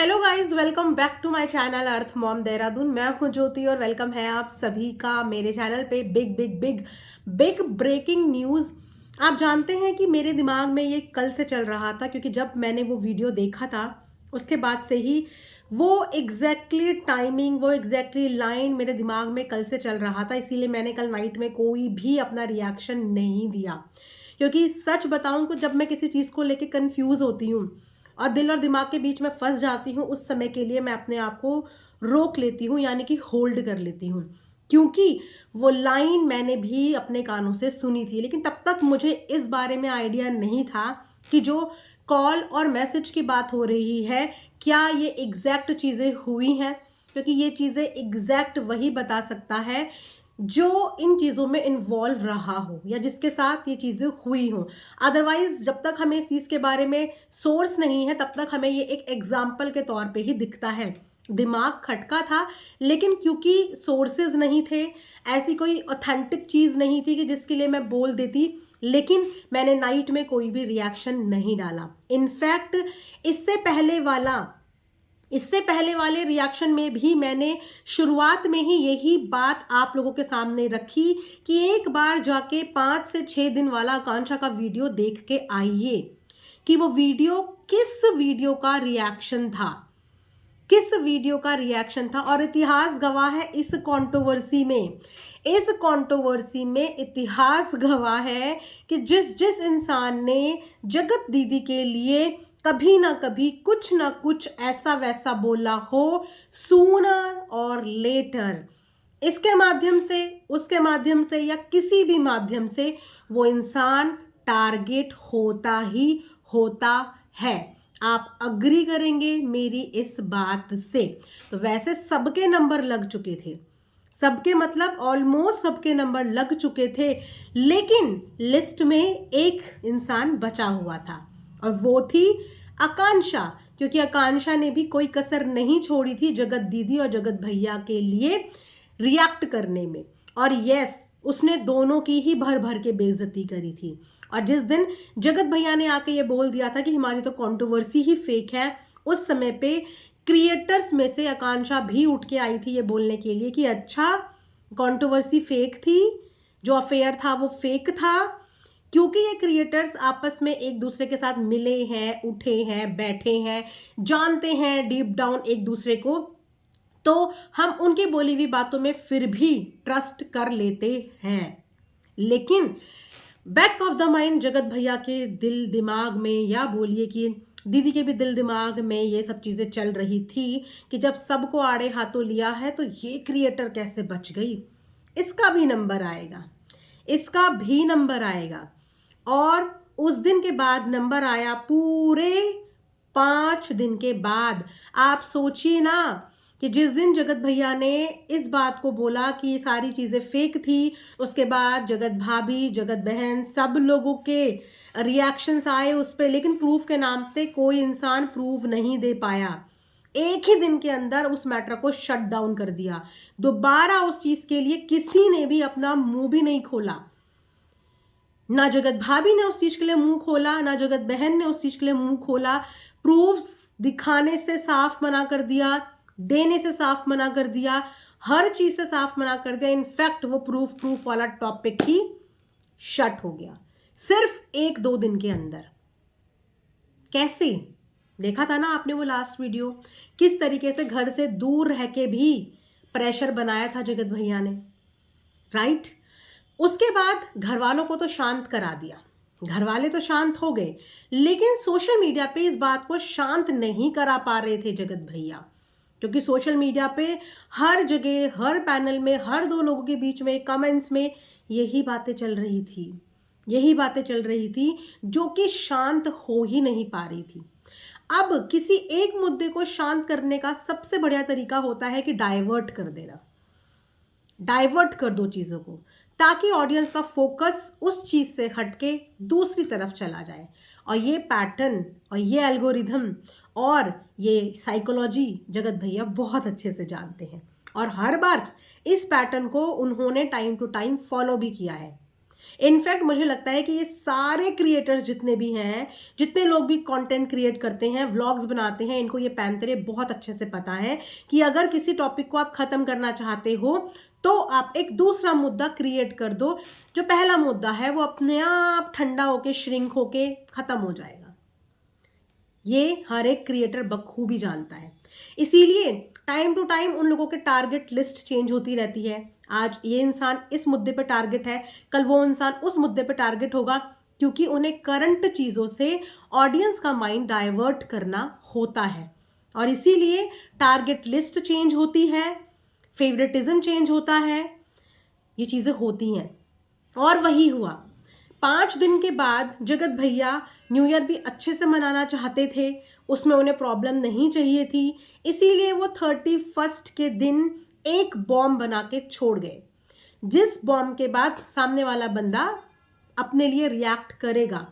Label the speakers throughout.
Speaker 1: Hello guys, welcome back to my channel earth mom Dehradun. मैं हूं ज्योति और वेलकम है आप सभी का मेरे चैनल पे। Big big big big breaking news. आप जानते हैं कि मेरे दिमाग में ये कल से चल रहा था, क्योंकि जब मैंने वो वीडियो देखा था उसके बाद से ही वो एग्जैक्टली टाइमिंग, वो एग्जैक्टली लाइन मेरे दिमाग में कल से चल रहा था। इसीलिए मैंने कल नाइट में कोई भी अपना रिएक्शन नहीं दिया, क्योंकि सच बताऊं कि जब मैं किसी चीज़ को लेके कंफ्यूज होती हूँ और दिल और दिमाग के बीच में फंस जाती हूँ, उस समय के लिए मैं अपने आप को रोक लेती हूँ, यानी कि होल्ड कर लेती हूँ। क्योंकि वो लाइन मैंने भी अपने कानों से सुनी थी, लेकिन तब तक मुझे इस बारे में आइडिया नहीं था कि जो कॉल और मैसेज की बात हो रही है, क्या ये एग्जैक्ट चीज़ें हुई हैं। क्योंकि ये चीज़ें एग्जैक्ट वही बता सकता है जो इन चीज़ों में इन्वॉल्व रहा हो या जिसके साथ ये चीज़ें हुई हों। अदरवाइज जब तक हमें इस चीज़ के बारे में सोर्स नहीं है, तब तक हमें ये एक एग्जाम्पल के तौर पे ही दिखता है। दिमाग खटका था, लेकिन क्योंकि सोर्सेज नहीं थे, ऐसी कोई ऑथेंटिक चीज़ नहीं थी कि जिसके लिए मैं बोल देती, लेकिन मैंने नाइट में कोई भी रिएक्शन नहीं डाला। इनफैक्ट इससे पहले वाला इससे पहले वाले रिएक्शन में भी मैंने शुरुआत में ही यही बात आप लोगों के सामने रखी कि एक बार जाके 5 से 6 दिन वाला आकांक्षा का वीडियो देख के आइए कि वो वीडियो किस वीडियो का रिएक्शन था, किस वीडियो का रिएक्शन था। और इतिहास गवाह है इस कंट्रोवर्सी में, इतिहास गवाह है कि जिस जिस इंसान ने जगत दीदी के लिए कभी ना कभी कुछ ना कुछ ऐसा वैसा बोला हो, सूनर और लेटर, इसके माध्यम से, उसके माध्यम से या किसी भी माध्यम से वो इंसान टारगेट होता ही होता है। आप अग्री करेंगे मेरी इस बात से। तो वैसे सबके नंबर लग चुके थे, सबके मतलब ऑलमोस्ट सबके नंबर लग चुके थे, लेकिन लिस्ट में एक इंसान बचा हुआ था और वो थी आकांक्षा। क्योंकि आकांक्षा ने भी कोई कसर नहीं छोड़ी थी जगत दीदी और जगत भैया के लिए रिएक्ट करने में। और यस, उसने दोनों की ही भर भर के बेइज्जती करी थी। और जिस दिन जगत भैया ने आके ये बोल दिया था कि हमारी तो कंट्रोवर्सी ही फेक है, उस समय पे क्रिएटर्स में से आकांक्षा भी उठ के आई थी ये बोलने के लिए कि अच्छा, कंट्रोवर्सी फेक थी, जो अफेयर था वो फेक था। क्योंकि ये क्रिएटर्स आपस में एक दूसरे के साथ मिले हैं, उठे हैं, बैठे हैं, जानते हैं डीप डाउन एक दूसरे को, तो हम उनकी बोली हुई बातों में फिर भी ट्रस्ट कर लेते हैं। लेकिन बैक ऑफ द माइंड जगत भैया के दिल दिमाग में, या बोलिए कि दीदी के भी दिल दिमाग में ये सब चीज़ें चल रही थी कि जब सबको आड़े हाथों लिया है तो ये क्रिएटर कैसे बच गई, इसका भी नंबर आएगा, इसका भी नंबर आएगा। और उस दिन के बाद नंबर आया पूरे 5 दिन के बाद। आप सोचिए ना कि जिस दिन जगत भैया ने इस बात को बोला कि ये सारी चीज़ें फेक थी, उसके बाद जगत भाभी, जगत बहन, सब लोगों के रिएक्शंस आए उस पर, लेकिन प्रूफ के नाम पे कोई इंसान प्रूफ नहीं दे पाया। एक ही दिन के अंदर उस मैटर को शट डाउन कर दिया। दोबारा उस चीज़ के लिए किसी ने भी अपना मुंह भी नहीं खोला। ना जगत भाभी ने उस चीज के लिए मुंह खोला, ना जगत बहन ने उस चीज के लिए मुंह खोला। प्रूफ दिखाने से साफ मना कर दिया, देने से साफ मना कर दिया, हर चीज से साफ मना कर दिया। इनफैक्ट वो प्रूफ वाला टॉपिक ही शट हो गया सिर्फ 1-2 दिन के अंदर। कैसे? देखा था ना आपने वो लास्ट वीडियो, किस तरीके से घर से दूर रह के भी प्रेशर बनाया था जगत भैया ने, राइट? उसके बाद घर वालों को तो शांत करा दिया, घर वाले तो शांत हो गए, लेकिन सोशल मीडिया पे इस बात को शांत नहीं करा पा रहे थे जगत भैया। क्योंकि सोशल मीडिया पे हर जगह, हर पैनल में, हर दो लोगों के बीच में, कमेंट्स में यही बातें चल रही थी, यही बातें चल रही थी जो कि शांत हो ही नहीं पा रही थी। अब किसी एक मुद्दे को शांत करने का सबसे बढ़िया तरीका होता है कि डाइवर्ट कर देना, डाइवर्ट कर दो चीज़ों को, ताकि ऑडियंस का फोकस उस चीज़ से हटके दूसरी तरफ चला जाए। और ये पैटर्न और ये एल्गोरिथम और ये साइकोलॉजी जगत भैया बहुत अच्छे से जानते हैं, और हर बार इस पैटर्न को उन्होंने टाइम टू टाइम फॉलो भी किया है। इनफैक्ट मुझे लगता है कि ये सारे क्रिएटर्स जितने भी हैं, जितने लोग भी कंटेंट क्रिएट करते हैं, व्लॉग्स बनाते हैं, इनको ये पैंतरे बहुत अच्छे से पता है कि अगर किसी टॉपिक को आप खत्म करना चाहते हो तो आप एक दूसरा मुद्दा क्रिएट कर दो। जो पहला मुद्दा है वो अपने आप ठंडा होके श्रिंक होके खत्म हो जाएगा। ये हर एक क्रिएटर बखूबी जानता है। इसीलिए टाइम टू टाइम उन लोगों के टारगेट लिस्ट चेंज होती रहती है। आज ये इंसान इस मुद्दे पे टारगेट है, कल वो इंसान उस मुद्दे पे टारगेट होगा, क्योंकि उन्हें करंट चीज़ों से ऑडियंस का माइंड डाइवर्ट करना होता है। और इसीलिए टारगेट लिस्ट चेंज होती है, फेवरेटिज्म चेंज होता है, ये चीज़ें होती हैं। और वही हुआ। 5 दिन के बाद जगत भैया न्यू ईयर भी अच्छे से मनाना चाहते थे, उसमें उन्हें प्रॉब्लम नहीं चाहिए थी, इसीलिए वो 31 के दिन एक बॉम्ब बना के छोड़ गए, जिस बॉम्ब के बाद सामने वाला बंदा अपने लिए रिएक्ट करेगा,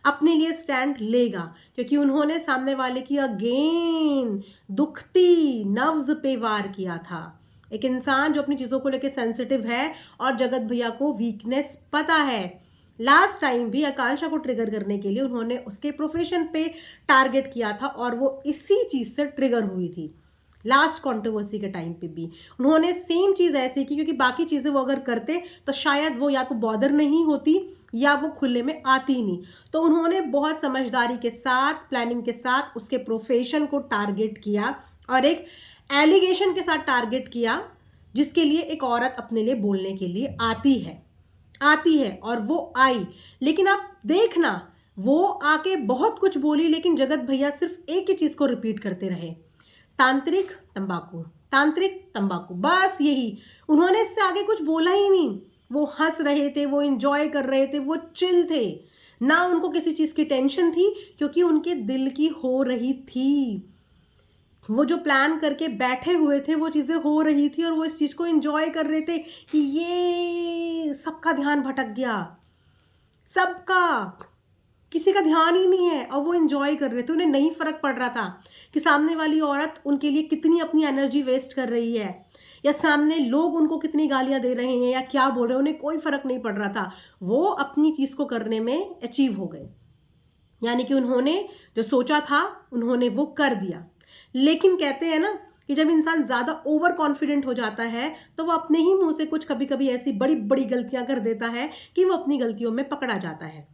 Speaker 1: अपने लिए स्टैंड लेगा, क्योंकि उन्होंने सामने वाले की अगेन दुखती नब्ज पे वार किया था। एक इंसान जो अपनी चीज़ों को लेकर सेंसिटिव है और जगत भैया को वीकनेस पता है। लास्ट टाइम भी आकांक्षा को ट्रिगर करने के लिए उन्होंने उसके प्रोफेशन पे टारगेट किया था और वो इसी चीज़ से ट्रिगर हुई थी। लास्ट कंट्रोवर्सी के टाइम पे भी उन्होंने सेम चीज़ ऐसी की, क्योंकि बाकी चीज़ें वो अगर करते तो शायद वो या तो बॉदर नहीं होती या वो खुले में आती नहीं। तो उन्होंने बहुत समझदारी के साथ, प्लानिंग के साथ उसके प्रोफेशन को टारगेट किया और एक एलिगेशन के साथ टारगेट किया, जिसके लिए एक औरत अपने लिए बोलने के लिए आती है और वो आई। लेकिन आप देखना, वो आके बहुत कुछ बोली, लेकिन जगत भैया सिर्फ एक ही चीज़ को रिपीट करते रहे, तांत्रिक तंबाकू, तांत्रिक तंबाकू, बस यही। उन्होंने इससे आगे कुछ बोला ही नहीं। वो हंस रहे थे, वो इंजॉय कर रहे थे, वो चिल थे, ना उनको किसी चीज़ की टेंशन थी, क्योंकि उनके दिल की हो रही थी। वो जो प्लान करके बैठे हुए थे वो चीज़ें हो रही थी और वो इस चीज़ को एंजॉय कर रहे थे कि ये सबका ध्यान भटक गया, सबका, किसी का ध्यान ही नहीं है और वो एंजॉय कर रहे थे। उन्हें नहीं फर्क पड़ रहा था कि सामने वाली औरत उनके लिए कितनी अपनी एनर्जी वेस्ट कर रही है या सामने लोग उनको कितनी गालियां दे रहे हैं या क्या बोल रहे हैं, उन्हें कोई फर्क नहीं पड़ रहा था। वो अपनी चीज़ को करने में अचीव हो गए, यानी कि उन्होंने जो सोचा था उन्होंने वो कर दिया। लेकिन कहते हैं ना कि जब इंसान ज़्यादा ओवर कॉन्फिडेंट हो जाता है तो वो अपने ही मुंह से कुछ कभी कभी ऐसी बड़ी बड़ी गलतियां कर देता है कि वो अपनी गलतियों में पकड़ा जाता है।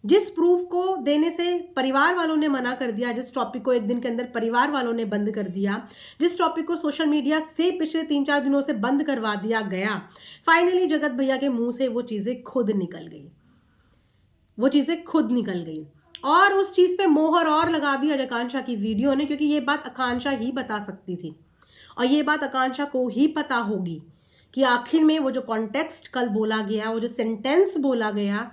Speaker 1: जिस प्रूफ को देने से परिवार वालों ने मना कर दिया, जिस टॉपिक को एक दिन के अंदर परिवार वालों ने बंद कर दिया, जिस टॉपिक को सोशल मीडिया से पिछले 3-4 दिनों से बंद करवा दिया गया, फाइनली जगत भैया के मुंह से वो चीज़ें खुद निकल गई। और उस चीज़ पे मोहर और लगा दी आकांक्षा की वीडियो ने, क्योंकि ये बात आकांक्षा ही बता सकती थी और ये बात आकांक्षा को ही पता होगी कि आखिर में वो जो कॉन्टेक्स्ट कल बोला गया, वो जो सेंटेंस बोला गया,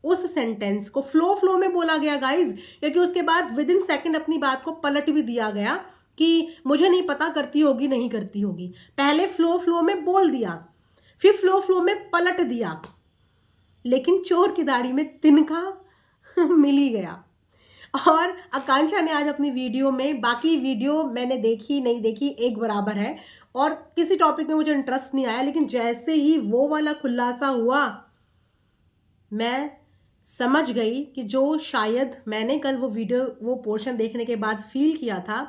Speaker 1: उस सेंटेंस को फ्लो में बोला गया गाइज, क्योंकि उसके बाद विद इन सेकेंड अपनी बात को पलट भी दिया गया कि मुझे नहीं पता करती होगी नहीं करती होगी। पहले फ्लो में बोल दिया, फिर फ्लो में पलट दिया, लेकिन चोर की दाढ़ी में तिनका मिल ही गया। और आकांक्षा ने आज अपनी वीडियो में, बाकी वीडियो मैंने देखी नहीं देखी एक बराबर है और किसी टॉपिक में मुझे इंटरेस्ट नहीं आया, लेकिन जैसे ही वो वाला खुलासा हुआ मैं समझ गई कि जो शायद मैंने कल वो वीडियो, वो पोर्शन देखने के बाद फील किया था,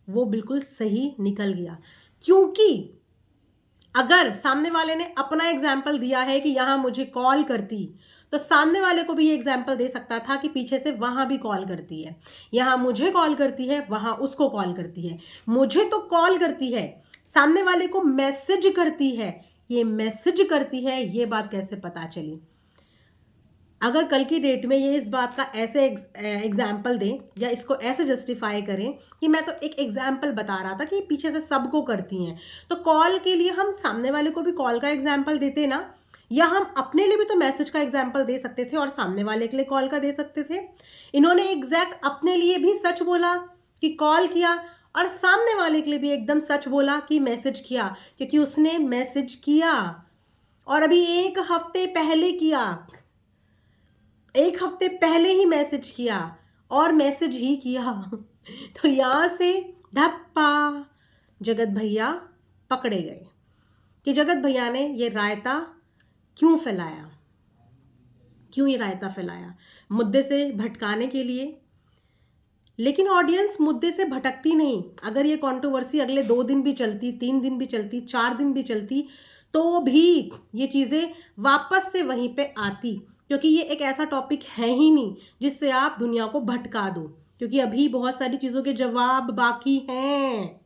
Speaker 1: वो बिल्कुल सही निकल गया। क्योंकि अगर सामने वाले ने अपना एग्जाम्पल दिया है कि यहाँ मुझे कॉल करती, तो सामने वाले को भी ये एग्जाम्पल दे सकता था कि पीछे से वहां भी कॉल करती है, यहाँ मुझे कॉल करती है, वहां उसको कॉल करती है, मुझे तो कॉल करती है, सामने वाले को मैसेज करती है, ये मैसेज करती है, ये बात कैसे पता चली? अगर कल की डेट में ये इस बात का ऐसे एग्जाम्पल दें या इसको ऐसे जस्टिफाई करें कि मैं तो एक एग्जाम्पल बता रहा था कि पीछे से सबको करती हैं, तो कॉल के लिए हम सामने वाले को भी कॉल का एग्जाम्पल देते ना, या हम अपने लिए भी तो मैसेज का एग्जाम्पल दे सकते थे और सामने वाले के लिए कॉल का दे सकते थे। इन्होंने एग्जैक्ट अपने लिए भी सच बोला कि कॉल किया और सामने वाले के लिए भी एकदम सच बोला कि मैसेज किया, क्योंकि उसने मैसेज किया और अभी एक हफ्ते पहले ही मैसेज किया और मैसेज ही किया। तो यहां से धप्पा जगत भैया पकड़े गए कि जगत भैया ने ये रायता क्यों फैलाया। क्यों ये रायता फैलाया? मुद्दे से भटकाने के लिए। लेकिन ऑडियंस मुद्दे से भटकती नहीं। अगर ये कंट्रोवर्सी अगले 2 दिन भी चलती, 3 दिन भी चलती, 4 दिन भी चलती, तो भी ये चीज़ें वापस से वहीं पे आती, क्योंकि ये एक ऐसा टॉपिक है ही नहीं जिससे आप दुनिया को भटका दो, क्योंकि अभी बहुत सारी चीज़ों के जवाब बाकी हैं।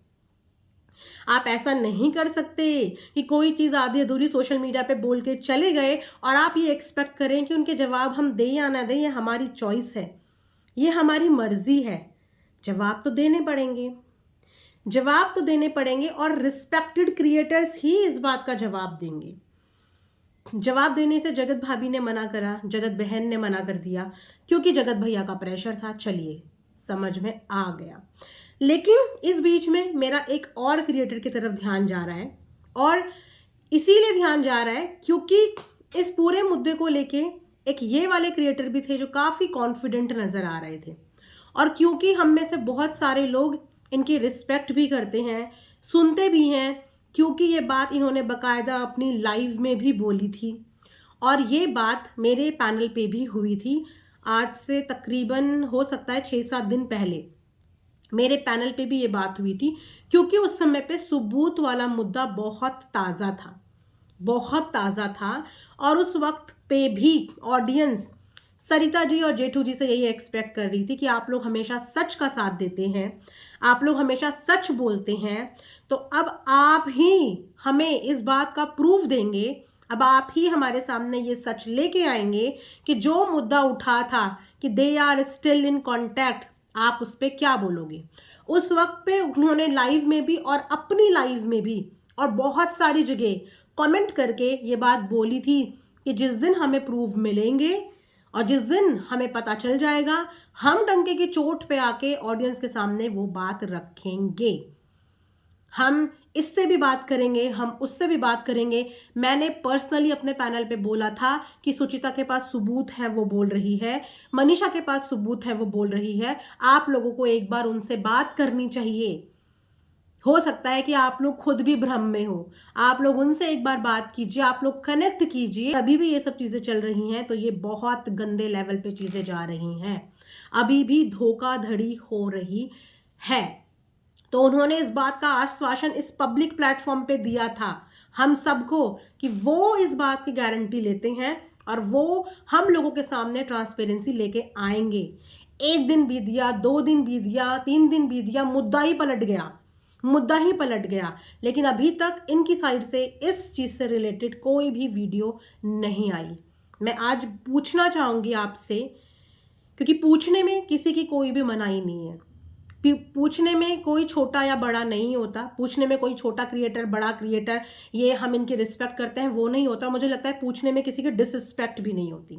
Speaker 1: आप ऐसा नहीं कर सकते कि कोई चीज़ आधी अधूरी सोशल मीडिया पे बोल के चले गए और आप ये एक्सपेक्ट करें कि उनके जवाब हम दें या ना दें, ये हमारी चॉइस है, ये हमारी मर्जी है। जवाब तो देने पड़ेंगे, जवाब तो देने पड़ेंगे, और रिस्पेक्टेड क्रिएटर्स ही इस बात का जवाब देंगे। जवाब देने से जगत भाभी ने मना करा, जगत बहन ने मना कर दिया, क्योंकि जगत भैया का प्रेशर था। चलिए, समझ में आ गया। लेकिन इस बीच में मेरा एक और क्रिएटर की तरफ ध्यान जा रहा है, और इसीलिए ध्यान जा रहा है क्योंकि इस पूरे मुद्दे को लेके एक ये वाले क्रिएटर भी थे जो काफ़ी कॉन्फिडेंट नज़र आ रहे थे, और क्योंकि हम में से बहुत सारे लोग इनकी रिस्पेक्ट भी करते हैं, सुनते भी हैं, क्योंकि ये बात इन्होंने बकायदा अपनी लाइव में भी बोली थी, और ये बात मेरे पैनल पे भी हुई थी। आज से तकरीबन हो सकता है 6-7 दिन पहले मेरे पैनल पे भी ये बात हुई थी, क्योंकि उस समय पे सबूत वाला मुद्दा बहुत ताज़ा था, बहुत ताज़ा था। और उस वक्त पे भी ऑडियंस सरिता जी और जेठू जी से यही एक्सपेक्ट कर रही थी कि आप लोग हमेशा सच का साथ देते हैं, आप लोग हमेशा सच बोलते हैं, तो अब आप ही हमें इस बात का प्रूफ देंगे, अब आप ही हमारे सामने ये सच लेके आएंगे कि जो मुद्दा उठा था कि they are still in contact, आप उस पर क्या बोलोगे। उस वक्त पे उन्होंने लाइव में भी और अपनी लाइव में भी और बहुत सारी जगह कमेंट करके ये बात बोली थी कि जिस दिन हमें प्रूफ मिलेंगे और जिस दिन हमें पता चल जाएगा, हम डंके की चोट पे आके ऑडियंस के सामने वो बात रखेंगे। हम इससे भी बात करेंगे, हम उससे भी बात करेंगे। मैंने पर्सनली अपने पैनल पे बोला था कि सुचिता के पास सबूत है, वो बोल रही है, मनीषा के पास सबूत है, वो बोल रही है, आप लोगों को एक बार उनसे बात करनी चाहिए। हो सकता है कि आप लोग खुद भी भ्रम में हो, आप लोग उनसे एक बार बात कीजिए, आप लोग कनेक्ट कीजिए। अभी भी ये सब चीज़ें चल रही हैं तो ये बहुत गंदे लेवल पे चीज़ें जा रही हैं, अभी भी धोखाधड़ी हो रही है। तो उन्होंने इस बात का आश्वासन इस पब्लिक प्लेटफॉर्म पे दिया था हम सबको कि वो इस बात की गारंटी लेते हैं और वो हम लोगों के सामने ट्रांसपेरेंसी लेके आएंगे। 1 दिन बीत गया, 2 दिन बीत गया, 3 दिन बीत गया, मुद्दा ही पलट गया, मुद्दा ही पलट गया, लेकिन अभी तक इनकी साइड से इस चीज़ से रिलेटेड कोई भी वीडियो नहीं आई। मैं आज पूछना चाहूँगी आपसे, क्योंकि पूछने में किसी की कोई भी मनाही नहीं है, पूछने में कोई छोटा या बड़ा नहीं होता, पूछने में कोई छोटा क्रिएटर बड़ा क्रिएटर ये हम इनकी रिस्पेक्ट करते हैं वो नहीं होता। मुझे लगता है पूछने में किसी की डिसरिस्पेक्ट भी नहीं होती।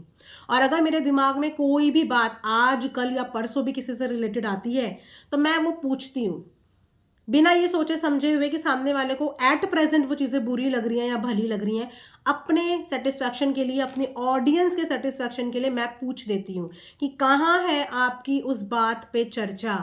Speaker 1: और अगर मेरे दिमाग में कोई भी बात आज कल या परसों भी किसी से रिलेटेड आती है तो मैं वो पूछती हूँ, बिना ये सोचे समझे हुए कि सामने वाले को एट प्रेजेंट वो चीज़ें बुरी लग रही हैं या भली लग रही हैं। अपने सेटिस्फैक्शन के लिए, अपने ऑडियंस के सेटिस्फैक्शन के लिए मैं पूछ देती हूँ कि कहाँ है आपकी उस बात पे चर्चा,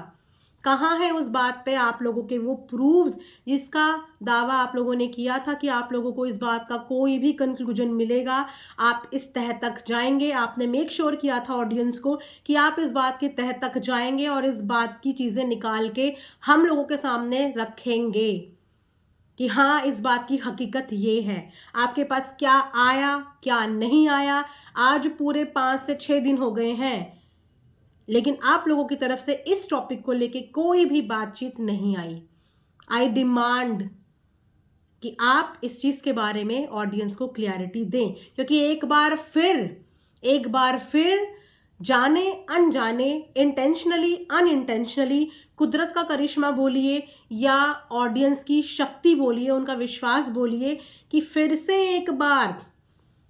Speaker 1: कहाँ है उस बात पे आप लोगों के वो प्रूफ्स जिसका दावा आप लोगों ने किया था कि आप लोगों को इस बात का कोई भी कंक्लूजन मिलेगा, आप इस तह तक जाएंगे। आपने मेक श्योर किया था ऑडियंस को कि आप इस बात के तह तक जाएंगे और इस बात की चीज़ें निकाल के हम लोगों के सामने रखेंगे कि हाँ, इस बात की हकीकत ये है। आपके पास क्या आया, क्या नहीं आया, आज पूरे 5 से 6 दिन हो गए हैं, लेकिन आप लोगों की तरफ से इस टॉपिक को लेके कोई भी बातचीत नहीं आई। आई डिमांड कि आप इस चीज़ के बारे में ऑडियंस को क्लैरिटी दें, क्योंकि एक बार फिर जाने अनजाने, इंटेंशनली अनइंटेंशनली, कुदरत का करिश्मा बोलिए या ऑडियंस की शक्ति बोलिए, उनका विश्वास बोलिए, कि फिर से एक बार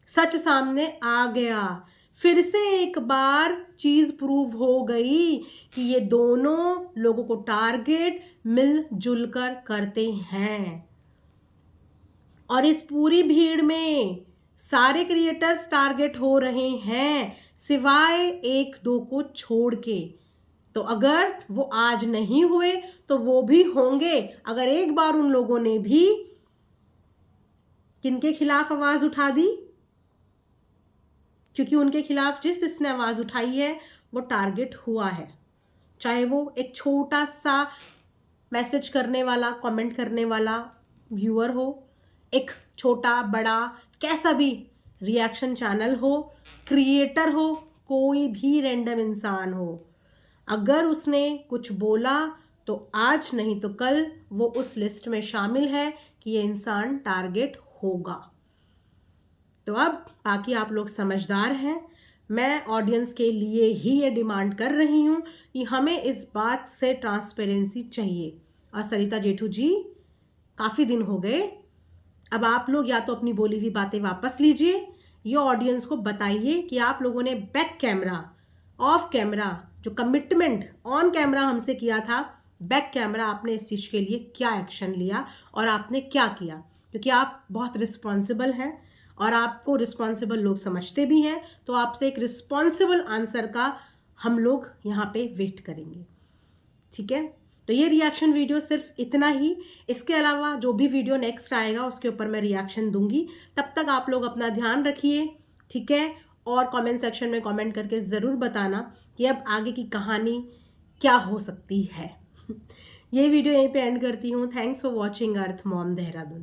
Speaker 1: सच सामने आ गया, फिर से एक बार चीज प्रूव हो गई कि ये दोनों लोगों को टारगेट मिलजुल कर करते हैं। और इस पूरी भीड़ में सारे क्रिएटर्स टारगेट हो रहे हैं, सिवाय 1-2 को छोड़ के। तो अगर वो आज नहीं हुए तो वो भी होंगे अगर एक बार उन लोगों ने भी किनके खिलाफ आवाज उठा दी, क्योंकि उनके खिलाफ जिसने आवाज़ उठाई है वो टारगेट हुआ है, चाहे वो एक छोटा सा मैसेज करने वाला, कमेंट करने वाला व्यूअर हो, एक छोटा बड़ा कैसा भी रिएक्शन चैनल हो, क्रिएटर हो, कोई भी रैंडम इंसान हो, अगर उसने कुछ बोला तो आज नहीं तो कल वो उस लिस्ट में शामिल है कि ये इंसान टारगेट होगा। तो अब बाकी आप लोग समझदार हैं। मैं ऑडियंस के लिए ही ये डिमांड कर रही हूँ कि हमें इस बात से ट्रांसपेरेंसी चाहिए। और सरिता जेठू जी, काफ़ी दिन हो गए, अब आप लोग या तो अपनी बोली हुई बातें वापस लीजिए, ये ऑडियंस को बताइए कि आप लोगों ने बैक कैमरा, ऑफ कैमरा जो कमिटमेंट ऑन कैमरा हमसे किया था, बैक कैमरा आपने इस चीज़ के लिए क्या एक्शन लिया और आपने क्या किया। क्योंकि आप बहुत रिस्पॉन्सिबल हैं और आपको रिस्पॉन्सिबल लोग समझते भी हैं, तो आपसे एक रिस्पॉन्सिबल आंसर का हम लोग यहाँ पे वेट करेंगे। ठीक है, तो ये रिएक्शन वीडियो सिर्फ इतना ही। इसके अलावा जो भी वीडियो नेक्स्ट आएगा उसके ऊपर मैं रिएक्शन दूंगी। तब तक आप लोग अपना ध्यान रखिए, ठीक है, और कमेंट सेक्शन में कमेंट करके ज़रूर बताना कि अब आगे की कहानी क्या हो सकती है। ये वीडियो यहीं पे एंड करती हूँ। Thanks for watching earth mom Dehradun.